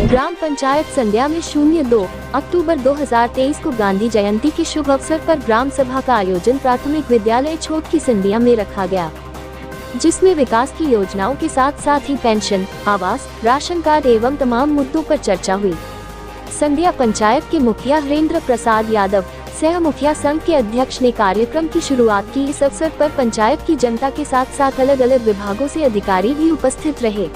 ग्राम पंचायत संध्या में 02 अक्टूबर 2023 को गांधी जयंती के शुभ अवसर पर ग्राम सभा का आयोजन प्राथमिक विद्यालय छोट की संध्या में रखा गया, जिसमें विकास की योजनाओं के साथ साथ ही पेंशन, आवास, राशन कार्ड एवं तमाम मुद्दों पर चर्चा हुई। संध्या पंचायत के मुखिया हरेंद्र प्रसाद यादव, सह मुखिया संघ के अध्यक्ष ने कार्यक्रम की शुरुआत की। इस अवसर पर पंचायत की जनता के साथ साथ अलग अलग विभागों से अधिकारी भी उपस्थित रहे।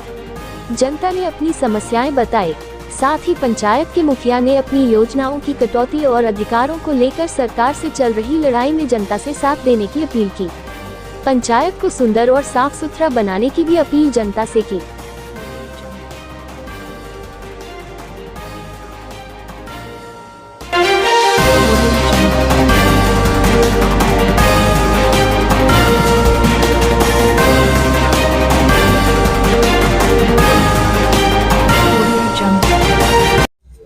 जनता ने अपनी समस्याएं बताई, साथ ही पंचायत के मुखिया ने अपनी योजनाओं की कटौती और अधिकारों को लेकर सरकार से चल रही लड़ाई में जनता से साथ देने की अपील की। पंचायत को सुंदर और साफ सुथरा बनाने की भी अपील जनता से की।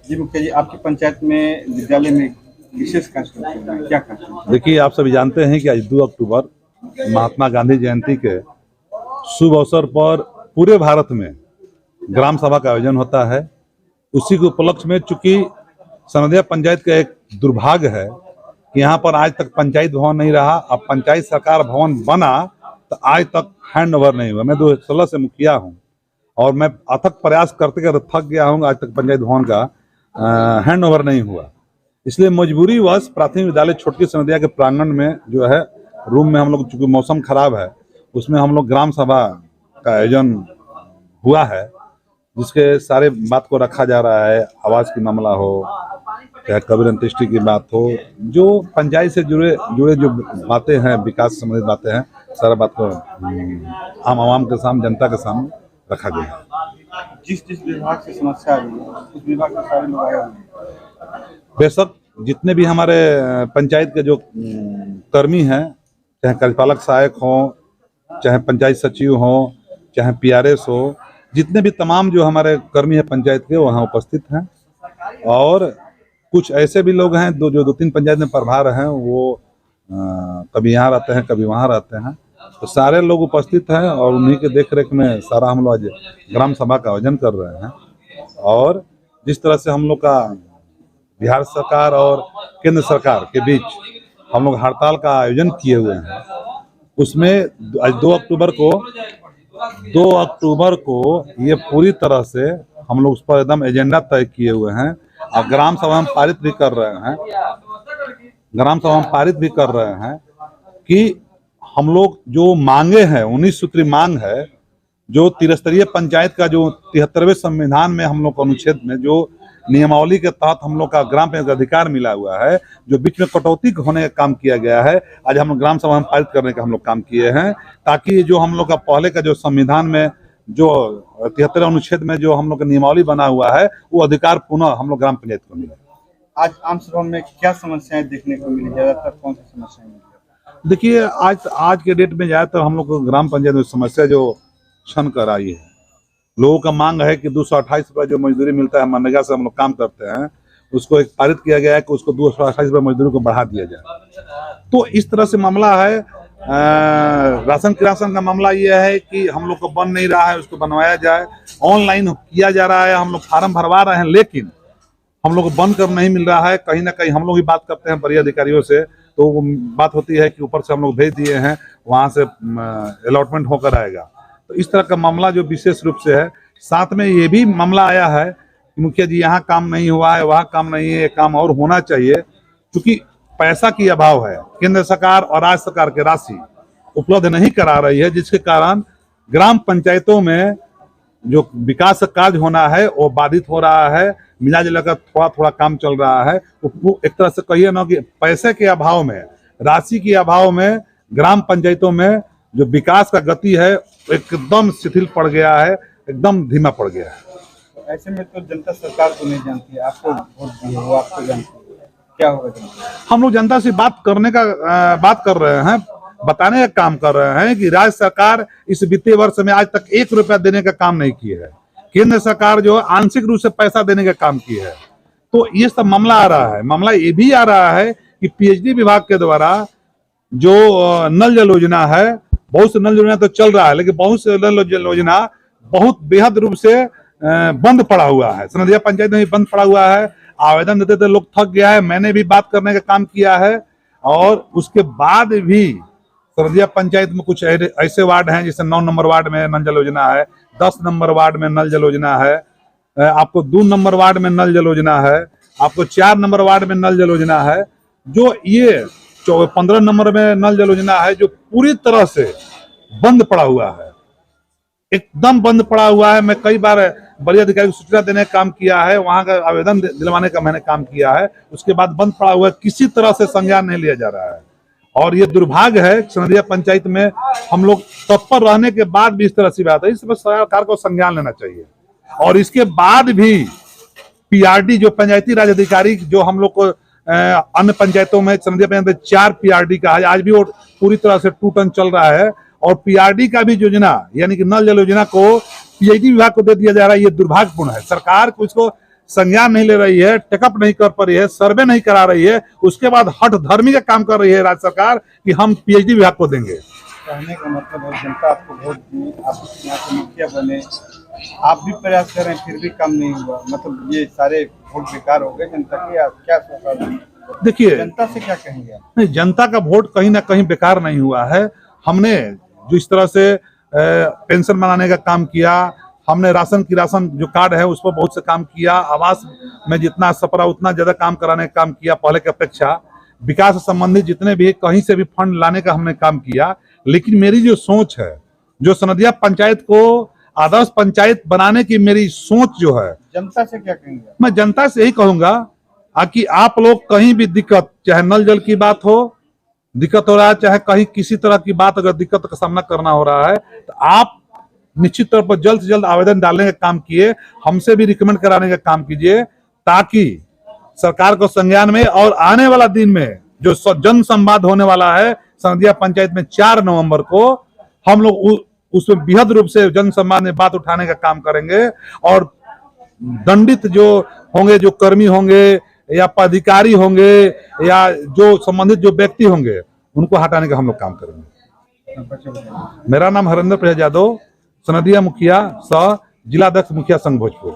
जी मुखिया जी, आपकी पंचायत में विद्यालय में विशेष कार्यक्रम है, क्या करते हैं? देखिए, आप सभी जानते हैं कि आज 2 अक्टूबर महात्मा गांधी जयंती के शुभ अवसर पर पूरे भारत में ग्राम सभा का आयोजन होता है। उसी के उपलक्ष्य में चूंकि संध्या पंचायत का एक दुर्भाग्य है कि यहाँ पर आज तक पंचायत भवन नहीं रहा। अब पंचायत सरकार भवन बना तो आज तक हैंड ओवर नहीं हुआ। मैं 2016 से मुखिया हूँ और मैं अथक प्रयास करते करते थक गया हूँ, आज तक पंचायत भवन का हैंड ओवर नहीं हुआ। इसलिए मजबूरी वश प्राथमिक विद्यालय छोटकी संध्या के प्रांगण में जो है रूम में हम लोग, चूंकि मौसम खराब है, उसमें हम लोग ग्राम सभा का आयोजन हुआ है, जिसके सारे बात को रखा जा रहा है। आवास की मामला हो, चाहे कब्र अंत्येष्टि की बात हो, जो पंचायत से जुड़े जो बातें हैं, विकास संबंधित बातें हैं, सारा बात को आम आवाम के सामने, जनता के सामने रखा गया है। जिस विभाग से समस्या आ रही है उस विभाग के सारे लोग आए हुए हैं। बेशक जितने भी हमारे पंचायत के जो कर्मी हैं, चाहे कार्यपालक सहायक हो, चाहे पंचायत सचिव हो, चाहे PRS हो, जितने भी तमाम जो हमारे कर्मी हैं पंचायत के, वहाँ उपस्थित हैं। और कुछ ऐसे भी लोग हैं जो 2-3 पंचायत में प्रभार हैं, वो कभी यहाँ रहते हैं, कभी वहाँ रहते हैं, तो सारे लोग उपस्थित हैं और उन्हीं के देखरेख में सारा हम लोग आज ग्राम सभा का आयोजन कर रहे हैं। और जिस तरह से हम लोग का बिहार सरकार और केंद्र सरकार के बीच हम लोग हड़ताल का आयोजन किए हुए हैं, उसमें आज 2 अक्टूबर को ये पूरी तरह से हम लोग उस पर एकदम एजेंडा तय किए हुए हैं और ग्राम सभा में पारित भी कर रहे हैं कि हम लोग जो मांगे हैं, 19 सूत्री मांग है, जो त्रिस्तरीय पंचायत का जो 73वें संविधान में हम लोग अनुच्छेद में जो नियमावली के तहत हम लोग का ग्राम पंचायत अधिकार मिला हुआ है, जो बीच में कटौती होने का काम किया गया है, आज हम लोग ग्राम सभा में पारित करने का हम लोग काम किए हैं, ताकि जो हम लोग का पहले का जो संविधान में जो 73 अनुच्छेद में जो हम लोग का नियमावली बना हुआ है, वो अधिकार पुनः हम लोग ग्राम पंचायत को मिले। आज आम सभा में क्या समस्याएं देखने को मिली, ज्यादातर कौन सी समस्याएं मिली? देखिए, आज के डेट में जाए तो हम लोग को ग्राम पंचायत में समस्या जो क्षण कर आई है, लोगों का मांग है कि 228 रुपये जो मजदूरी मिलता है, मनरेगा से हम लोग काम करते हैं, उसको एक पारित किया गया है कि उसको 228 रुपये मजदूरी को बढ़ा दिया जाए। तो इस तरह से मामला है। राशन का मामला यह है कि हम लोग को बन नहीं रहा है, उसको बनवाया जाए। ऑनलाइन किया जा रहा है, हम लोग फार्म भरवा रहे हैं, लेकिन हम लोग को बन कर नहीं मिल रहा है। कहीं ना कहीं हम लोग भी बात करते हैं बड़े अधिकारियों से, तो वो बात होती है कि ऊपर से हम लोग भेज दिए हैं, वहाँ से अलॉटमेंट होकर आएगा। तो इस तरह का मामला जो विशेष रूप से है। साथ में ये भी मामला आया है कि मुखिया जी, यहाँ काम नहीं हुआ है, वहाँ काम नहीं है, ये काम और होना चाहिए, क्योंकि पैसा की अभाव है। केंद्र सरकार और राज्य सरकार की राशि उपलब्ध नहीं करा रही है, जिसके कारण ग्राम पंचायतों में जो विकास कार्य होना है वो बाधित हो रहा है। मिला जुला कर थोड़ा काम चल रहा है। वो एक तरह से कहिए ना कि पैसे के अभाव में, राशि के अभाव में ग्राम पंचायतों में जो विकास का गति है एकदम शिथिल पड़ गया है, एकदम धीमा पड़ गया है। ऐसे में तो जनता सरकार को नहीं जानती है, आपको वोट दी है, वो आपको जानती है, क्या होगा जनता? हम लोग जनता से बात कर रहे हैं, बताने का काम कर रहे हैं कि राज्य सरकार इस वित्तीय वर्ष में आज तक 1 रुपया देने का काम नहीं किया है। केंद्र सरकार जो आंशिक रूप से पैसा देने का काम की है। तो ये सब मामला आ रहा है। मामला ये भी आ रहा है कि PhD विभाग के द्वारा जो नल जल योजना है, बहुत से नल योजना तो चल रहा है, लेकिन बहुत से नल जल योजना बहुत बेहद रूप से बंद पड़ा हुआ है, सनदिया पंचायत में भी बंद पड़ा हुआ है। आवेदन देते थे, लोग थक गया है। मैंने भी बात करने का काम किया है और उसके बाद भी सनदिया पंचायत में कुछ ऐसे वार्ड हैं, जैसे 9 नंबर वार्ड में नल जल योजना है, 10 नंबर वार्ड में नल जल योजना है, आपको 2 नंबर वार्ड में नल जल योजना है, आपको 4 नंबर वार्ड में नल जल योजना है, जो ये 15 नंबर में नल जल योजना है, जो पूरी तरह से बंद पड़ा हुआ है, एकदम बंद पड़ा हुआ है। मैं कई बार बड़े अधिकारी को सूचना देने का काम किया है, वहां का आवेदन दिलवाने का मैंने काम किया है, उसके बाद बंद पड़ा हुआ है, किसी तरह से संज्ञान नहीं लिया जा रहा है। और ये दुर्भाग्य है, सनदिया पंचायत में हम लोग तत्पर रहने के बाद भी इस तरह से बात है। इस पर सरकार को संज्ञान लेना चाहिए। और इसके बाद भी पीआरडी, जो पंचायती राज अधिकारी, जो हम लोग को अन्य पंचायतों में, सनदिया पंचायत में 4 पीआरडी का है, आज भी वो पूरी तरह से टूटन चल रहा है। और पीआरडी का भी योजना, यानी कि नल जल योजना को पीएचडी विभाग को दे दिया जा रहा है। ये दुर्भाग्यपूर्ण है। सरकार को इसको संज्ञान नहीं ले रही है, टेकअप नहीं कर पा रही है, सर्वे नहीं करा रही है। उसके बाद हठ धर्मी का काम कर रही है राज्य सरकार कि हम पीएचडी विभाग को देंगे। कहने का मतलब है जनता आपको वोट दी, आप यहाँ के मुखिया बने, आप भी प्रयास कर रहे हैं, फिर भी काम नहीं हुआ। मतलब ये सारे वोट बेकार हो गए जनता की। आप क्या सोचा? देखिए, जनता से क्या कहेंगे? नहीं, जनता का वोट कहीं ना कहीं बेकार नहीं हुआ है। हमने जो इस तरह से पेंशन बनाने का काम किया, हमने राशन जो कार्ड है उस पर बहुत से काम किया, आवास में जितना सपरा उतना ज्यादा काम कराने का काम किया पहले की अपेक्षा। विकास से संबंधित जितने भी कहीं से भी फंड लाने का हमने काम किया। लेकिन मेरी जो सोच है, जो सनदिया पंचायत को आदर्श पंचायत बनाने की मेरी सोच जो है, जनता से क्या कहेंगे? मैं जनता से यही कहूंगा कि आप लोग कहीं भी दिक्कत, चाहे नल जल की बात हो, दिक्कत हो रहा है, चाहे कहीं किसी तरह की बात अगर दिक्कत का सामना करना हो रहा है, तो आप निश्चित तौर पर जल्द से जल्द आवेदन डालने का काम किए, हमसे भी रिकमेंड कराने का काम कीजिए, ताकि सरकार को संज्ञान में और आने वाला दिन में जो जन संवाद होने वाला है सनदिया पंचायत में 4 नवंबर को, हम लोग उसमें बृहद रूप से जन संवाद में बात उठाने का काम करेंगे। और दंडित जो होंगे, जो कर्मी होंगे या पदाधिकारी होंगे या जो संबंधित जो व्यक्ति होंगे, उनको हटाने का हम लोग काम करेंगे। मेरा नाम हरेंद्र प्रसाद यादव, सनदिया मुखिया सह जिलाध्यक्ष मुखिया संघ भोजपुर।